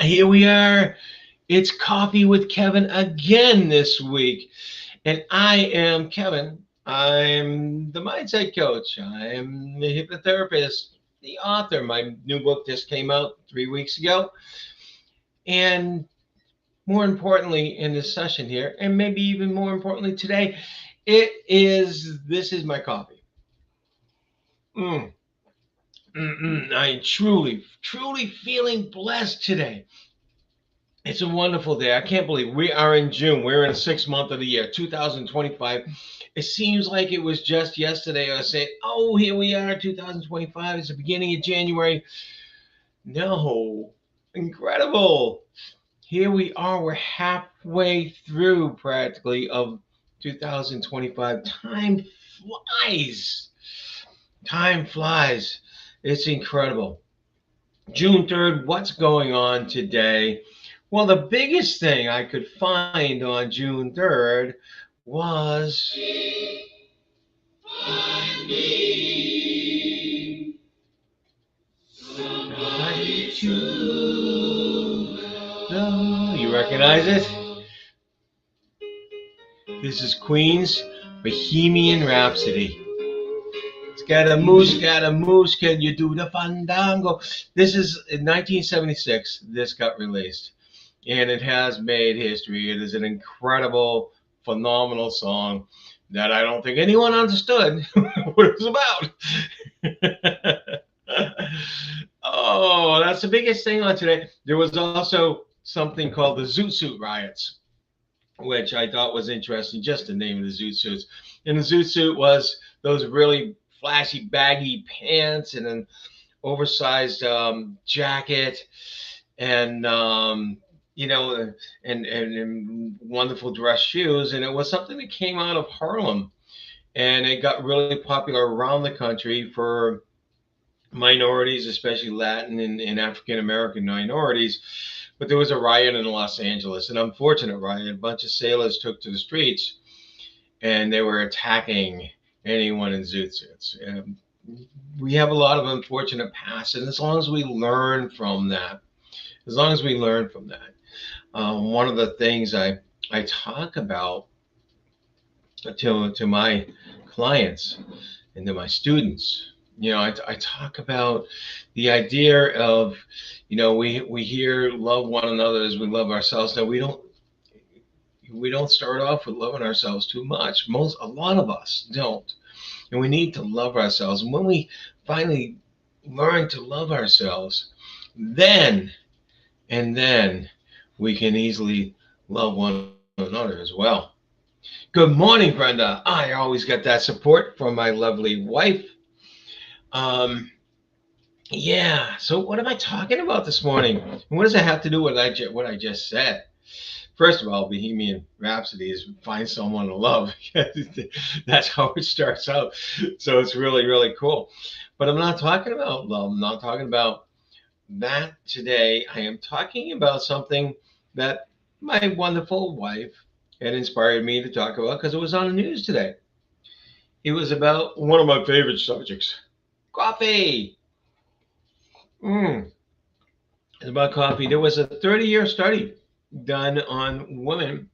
Here we are. It's Coffee with Kevin again this week. And I am Kevin. I'm the mindset coach. I'm the hypnotherapist, the author. My new book just came out 3 weeks ago. And more importantly, in this session here, and maybe even more importantly today, this is my coffee. I truly feeling blessed today. It's a wonderful day. I can't believe we are in June. We're in the 6th month of the year, 2025. It seems like it was just yesterday I was saying, oh, here we are, 2025. It's the beginning of January. No, incredible. Here we are. We're halfway through practically of 2025. Time flies. Time flies. It's incredible. June 3rd, what's going on today? Well, the biggest thing I could find on June 3rd was find me. You recognize it? This is Queen's Bohemian Rhapsody. Scaramouche, can you do the fandango? This is in 1976. This got released, and it has made history. It is an incredible, phenomenal song that I don't think anyone understood what it was about. Oh, that's the biggest thing on today. There was also something called the Zoot Suit riots, which I thought was interesting, just the name of the Zoot Suits. And the Zoot Suit was those really flashy, baggy pants and an oversized jacket, and and wonderful dress shoes. And it was something that came out of Harlem, and it got really popular around the country for minorities, especially Latin and African American minorities. But there was a riot in Los Angeles, an unfortunate riot. A bunch of sailors took to the streets, and they were attacking anyone in zoot suits. We have a lot of unfortunate past, and as long as we learn from that, one of the things I talk about to my clients and to my students, I talk about the idea of, we hear love one another as we love ourselves. Now we don't start off with loving ourselves too much. A lot of us don't. And we need to love ourselves. And when we finally learn to love ourselves, then we can easily love one another as well. Good morning, Brenda. I always get that support from my lovely wife. So what am I talking about this morning? And what does that have to do with what I just said? First of all, Bohemian Rhapsody is find someone to love. That's how it starts out. So it's really, really cool. But I'm not talking about love. I'm not talking about that today. I am talking about something that my wonderful wife had inspired me to talk about because it was on the news today. It was about one of my favorite subjects, coffee. It's about coffee. There was a 30-year study done on women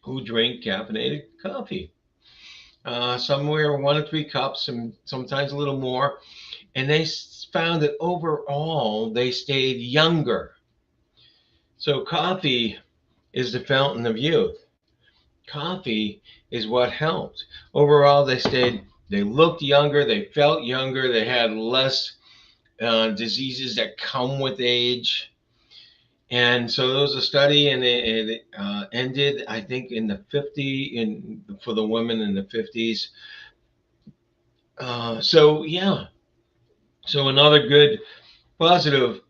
who drink caffeinated coffee. Somewhere 1 to 3 cups, and sometimes a little more. And they found that overall they stayed younger. So coffee is the fountain of youth. Coffee is what helped. Overall, they looked younger, they felt younger, they had less diseases that come with age. And so there was a study, and it ended, I think, in the for the women in the 50s. So another good positive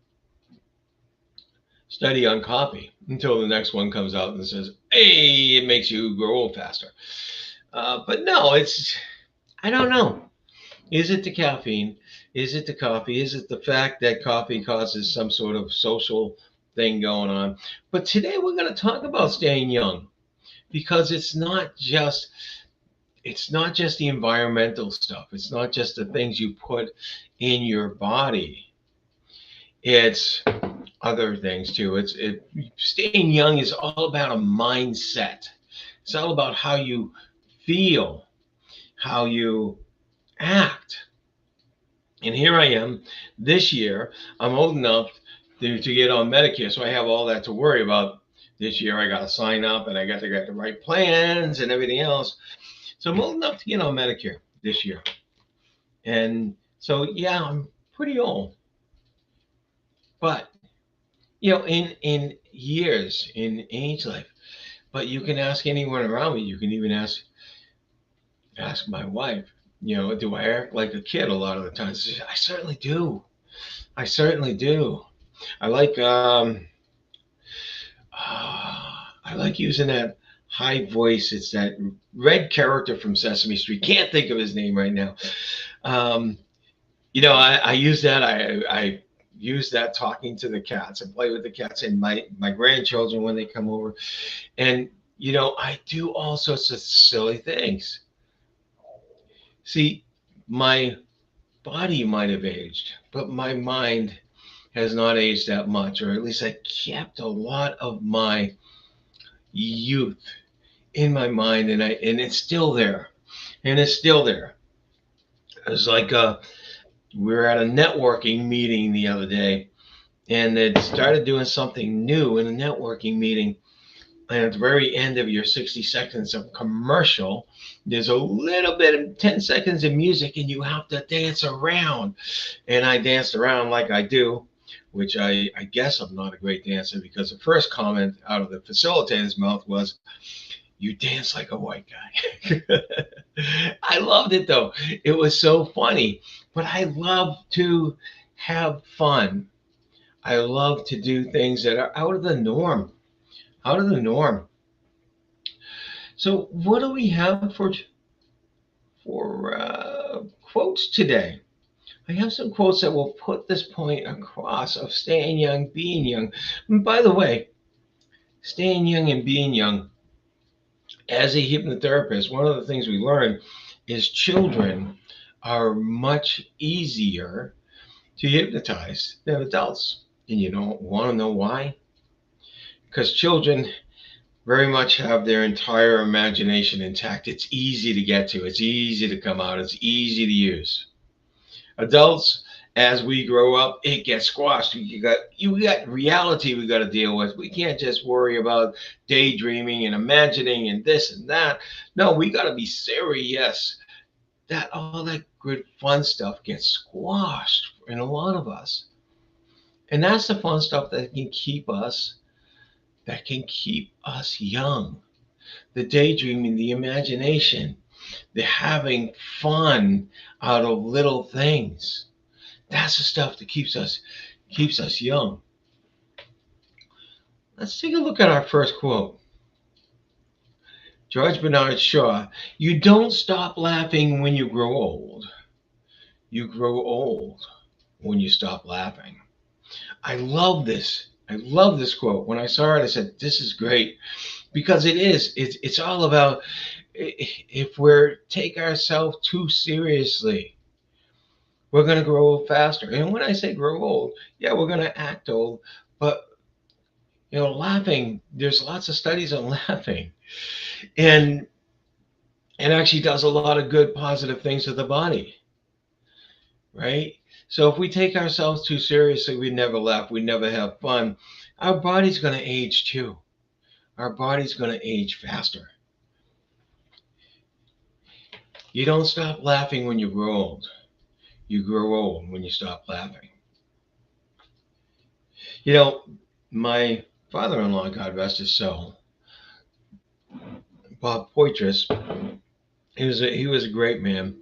study on coffee until the next one comes out and says, hey, it makes you grow old faster. But no, I don't know. Is it the caffeine? Is it the coffee? Is it the fact that coffee causes some sort of social thing going on? But today we're going to talk about staying young, because it's not just the environmental stuff. It's not just the things you put in your body. It's other things too. Staying young is all about a mindset. It's all about how you feel, how you act. And here I am this year. I'm old enough to get on Medicare, so I have all that to worry about this year. I got to sign up and I got to get the right plans and everything else. So I'm old enough to get on Medicare this year. And so, yeah, I'm pretty old. But, in years, in age life, but you can ask anyone around me. You can even ask my wife, do I act like a kid a lot of the times? She says, I certainly do. I certainly do. I like I like using that high voice. It's that red character from Sesame Street. Can't think of his name right now. Um, I use that. I use that talking to the cats and play with the cats and my grandchildren when they come over. And I do all sorts of silly things. See, my body might have aged, but my mind has not aged that much, or at least I kept a lot of my youth in my mind, and it's still there, and it's still there. It's like we were at a networking meeting the other day, and it started doing something new in a networking meeting. And at the very end of your 60 seconds of commercial, there's a little bit of 10 seconds of music, and you have to dance around. And I danced around like I do, which I guess I'm not a great dancer, because the first comment out of the facilitator's mouth was, you dance like a white guy. I loved it though. It was so funny. But I love to have fun. I love to do things that are out of the norm. Out of the norm. So what do we have for quotes today? I have some quotes that will put this point across of staying young, being young. And by the way, staying young and being young, as a hypnotherapist, one of the things we learn is children are much easier to hypnotize than adults. And you don't want to know why? Because children very much have their entire imagination intact. It's easy to get to, it's easy to come out, it's easy to use. Adults, as we grow up, it gets squashed. You got reality we got to deal with. We can't just worry about daydreaming and imagining and this and that. No, we got to be serious. That all that good fun stuff gets squashed in a lot of us. And that's the fun stuff that can keep us young. The daydreaming, the imagination, the having fun out of little things. That's the stuff that keeps us young. Let's take a look at our first quote. George Bernard Shaw, you don't stop laughing when you grow old. You grow old when you stop laughing. I love this. I love this quote. When I saw it, I said, this is great. Because it is. It's all about, if we take ourselves too seriously, we're going to grow old faster. And when I say grow old, yeah, we're going to act old. But, laughing, there's lots of studies on laughing. And it actually does a lot of good, positive things to the body. Right? So if we take ourselves too seriously, we never laugh, we never have fun, our body's going to age too. Our body's going to age faster. You don't stop laughing when you grow old. You grow old when you stop laughing. My father-in-law, God rest his soul, Bob Poitras, he was a great man.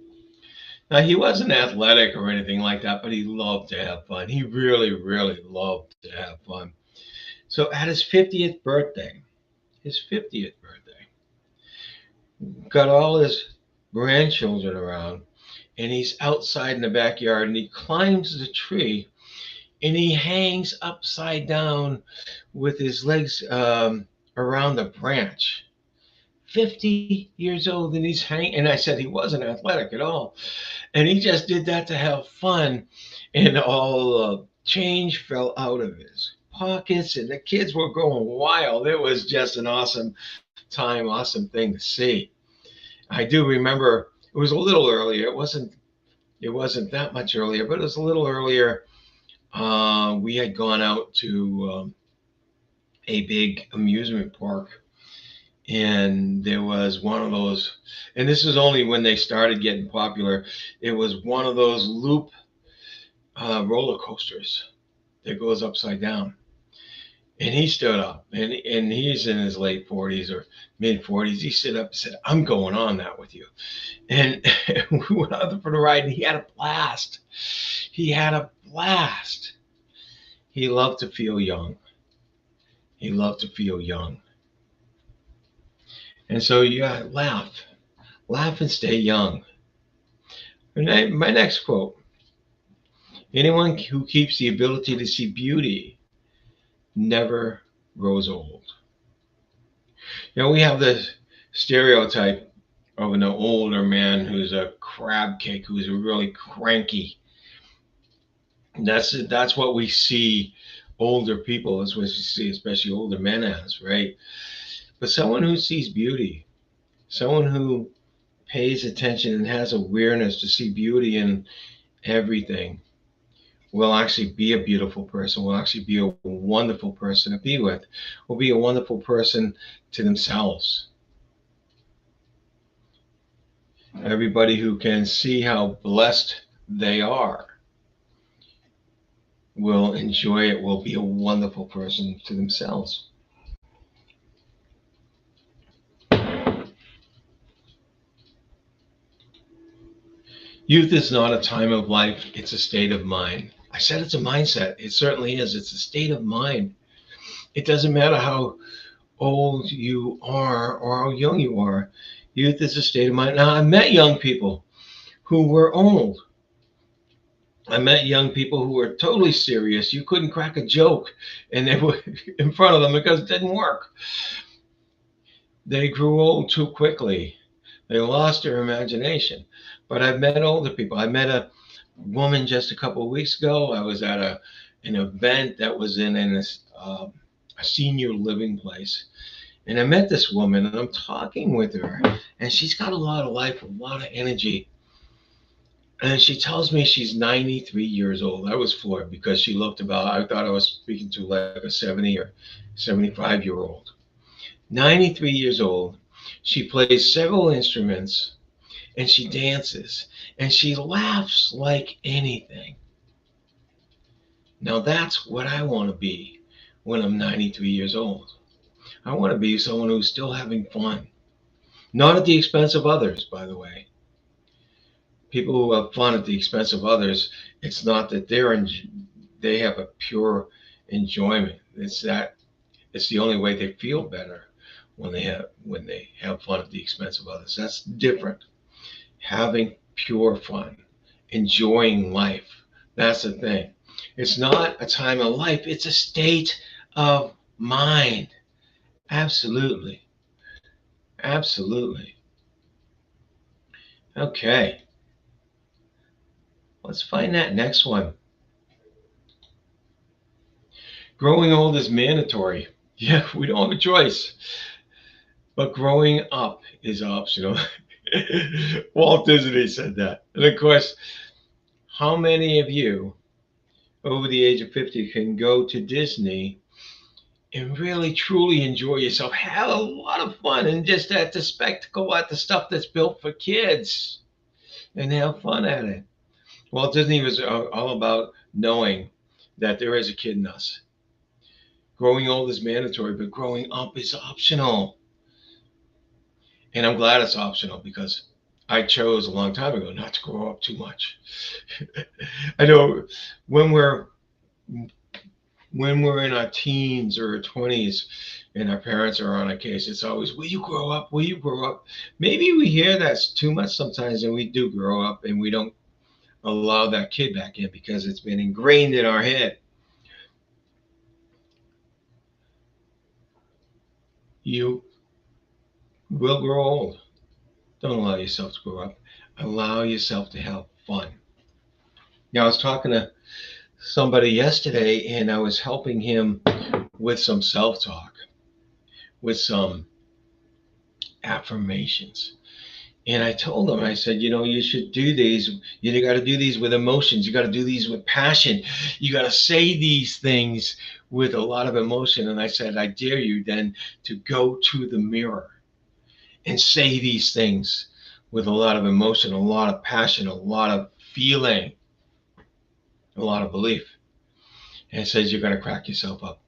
Now, he wasn't athletic or anything like that, but he loved to have fun. He really, really loved to have fun. So at his 50th birthday, got all his grandchildren around, and he's outside in the backyard, and he climbs the tree, and he hangs upside down with his legs around the branch. 50 years old, and he's hanging. And I said he wasn't athletic at all. And he just did that to have fun. And all change fell out of his pockets, and the kids were going wild. It was just an awesome time, awesome thing to see. I do remember it was a little earlier. It wasn't that much earlier, but it was a little earlier. We had gone out to a big amusement park, and there was one of those, and this was only when they started getting popular. It was one of those loop roller coasters that goes upside down. And he stood up, and he's in his late 40s or mid 40s. He stood up and said, "I'm going on that with you." And we went out for the ride, and he had a blast. He had a blast. He loved to feel young. He loved to feel young. And so, yeah, laugh and stay young. My next quote: anyone who keeps the ability to see beauty never grows old. We have this stereotype of an older man who's a crab cake, who's really cranky. That's what we see older people. That's what we see, especially older men as, right? But someone who sees beauty, someone who pays attention and has awareness to see beauty in everything, will actually be a beautiful person, will actually be a wonderful person to be with, will be a wonderful person to themselves. Everybody who can see how blessed they are will enjoy it, will be a wonderful person to themselves. Youth is not a time of life, it's a state of mind. I said it's a mindset. It certainly is. It's a state of mind. It doesn't matter how old you are or how young you are. Youth is a state of mind. Now, I met young people who were old. I met young people who were totally serious. You couldn't crack a joke and they were in front of them because it didn't work. They grew old too quickly. They lost their imagination. But I've met older people. I met a woman just a couple of weeks ago. I was at an event that was in a senior living place. And I met this woman and I'm talking with her. And she's got a lot of life, a lot of energy. And she tells me she's 93 years old. I was floored because she looked I thought I was speaking to like a 70 or 75-year-old. 93 years old. She plays several instruments and she dances and she laughs like anything. Now that's what I want to be when I'm 93 years old. I want to be someone who's still having fun. Not at the expense of others, by the way. People who have fun at the expense of others, it's not that they have a pure enjoyment. It's the only way they feel better when they have fun at the expense of others. That's different. Having pure fun, enjoying life. That's the thing. It's not a time of life, it's a state of mind. Absolutely. Absolutely. Okay. Let's find that next one. Growing old is mandatory. Yeah, we don't have a choice. But growing up is optional. Walt Disney said that. And of course, how many of you over the age of 50 can go to Disney and really truly enjoy yourself, have a lot of fun, and just at the spectacle, at the stuff that's built for kids, and have fun at it? Walt Disney was all about knowing that there is a kid in us. Growing old is mandatory, but growing up is optional. And I'm glad it's optional because I chose a long time ago not to grow up too much. I know when we're in our teens or 20s and our parents are on a case, it's always, will you grow up? Will you grow up? Maybe we hear that too much sometimes and we do grow up and we don't allow that kid back in because it's been ingrained in our head. You will grow old. Don't allow yourself to grow up. Allow yourself to have fun. Now, I was talking to somebody yesterday, and I was helping him with some self talk, with some affirmations. And I told him, I said, you should do these. You got to do these with emotions. You got to do these with passion. You got to say these things with a lot of emotion. And I said, I dare you then to go to the mirror and say these things with a lot of emotion, a lot of passion, a lot of feeling, a lot of belief. And it says, you're going to crack yourself up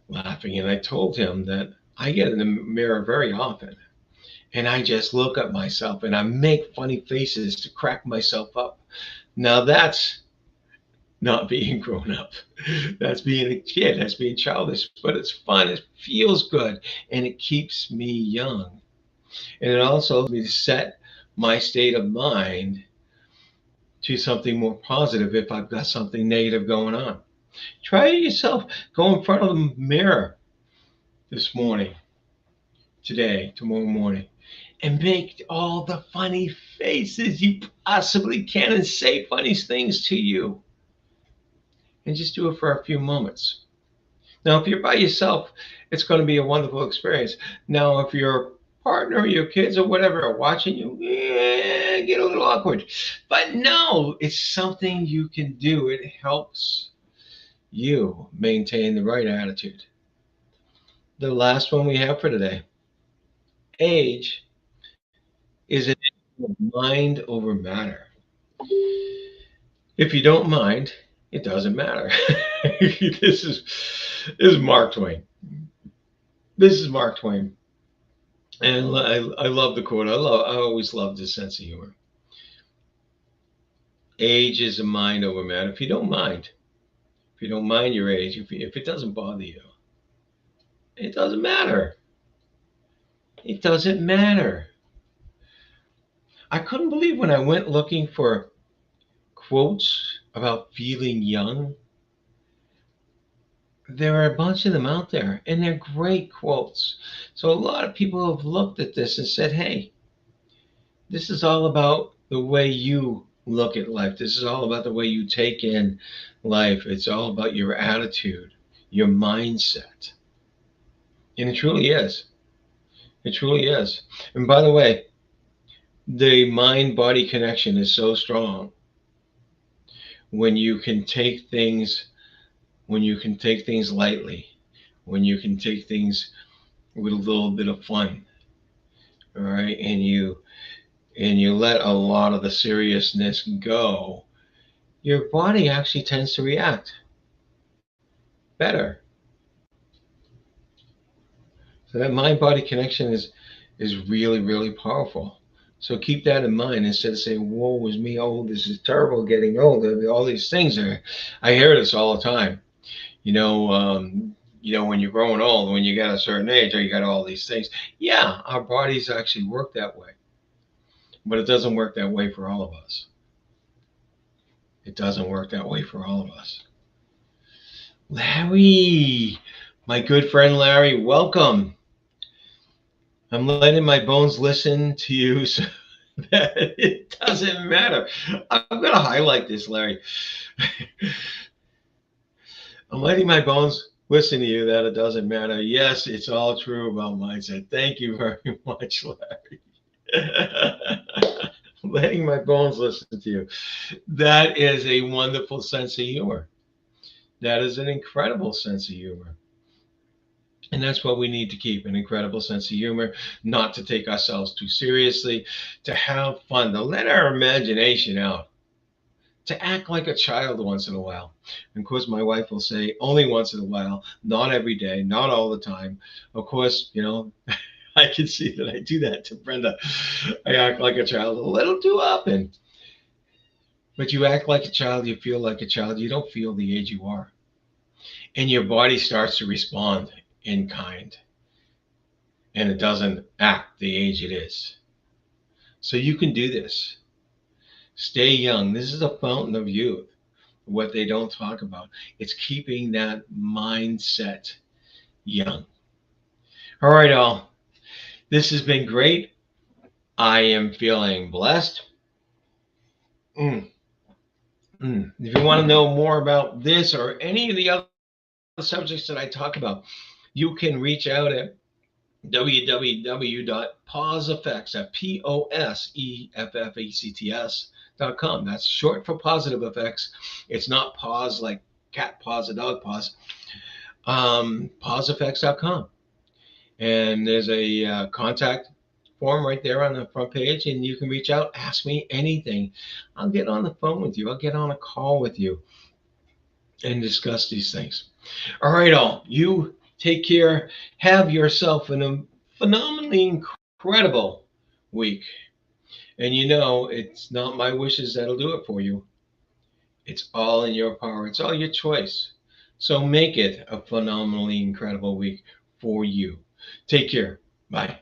laughing. And I told him that I get in the mirror very often. And I just look at myself and I make funny faces to crack myself up. Now that's not being grown up. That's being a kid. That's being childish. But it's fun. It feels good. And it keeps me young. And it also helps me to set my state of mind to something more positive if I've got something negative going on. Try it yourself. Go in front of the mirror this morning, today, tomorrow morning, and make all the funny faces you possibly can and say funny things to you. And just do it for a few moments. Now, if you're by yourself, it's going to be a wonderful experience. Now, if your partner, your kids, or whatever are watching you, get a little awkward. But no, it's something you can do. It helps you maintain the right attitude. The last one we have for today: age is an issue of mind over matter. If you don't mind, it doesn't matter. This is Mark Twain. This is Mark Twain, and I love the quote. I always loved his sense of humor. Age is a mind over matter. If you don't mind your age, if it doesn't bother you, it doesn't matter. It doesn't matter. I couldn't believe when I went looking for quotes about feeling young. There are a bunch of them out there, and they're great quotes. So a lot of people have looked at this and said, hey, this is all about the way you look at life. This is all about the way you take in life. It's all about your attitude, your mindset. And it truly is. It truly is. And by the way, the mind body connection is so strong when you can take things lightly, when you can take things with a little bit of fun, all right, and you let a lot of the seriousness go, your body actually tends to react better. So that mind body connection is really, really powerful. So keep that in mind instead of saying, whoa, is me old, this is terrible getting old. All these things are, I hear this all the time. When you're growing old, when you got a certain age, or you got all these things. Yeah, our bodies actually work that way, but it doesn't work that way for all of us. It doesn't work that way for all of us. Larry, my good friend Larry, welcome. I'm letting my bones listen to you so that it doesn't matter. I'm going to highlight this, Larry. I'm letting my bones listen to you that it doesn't matter. Yes, it's all true about mindset. Thank you very much, Larry. Letting my bones listen to you. That is a wonderful sense of humor. That is an incredible sense of humor. And that's what we need to keep, an incredible sense of humor, not to take ourselves too seriously, to have fun, to let our imagination out, to act like a child once in a while. And of course, my wife will say, only once in a while, not every day, not all the time. Of course, I can see that I do that to Brenda. I act like a child a little too often. But you act like a child, you feel like a child, you don't feel the age you are. And your body starts to respond in kind, and it doesn't act the age it is. So you can do this. Stay young. This is a fountain of youth. What they don't talk about, it's keeping that mindset young. All right, all. This has been great. I am feeling blessed. If you want to know more about this or any of the other subjects that I talk about, you can reach out at www.poseffects at POSEFFECTS.com. That's short for positive effects. It's not pause like cat paws or dog paws. POSEffects.com. And there's a contact form right there on the front page, and you can reach out, ask me anything. I'll get on the phone with you, I'll get on a call with you and discuss these things. All right, all. You take care. Have yourself a phenomenally incredible week. And you know, it's not my wishes that'll do it for you. It's all in your power. It's all your choice. So make it a phenomenally incredible week for you. Take care. Bye.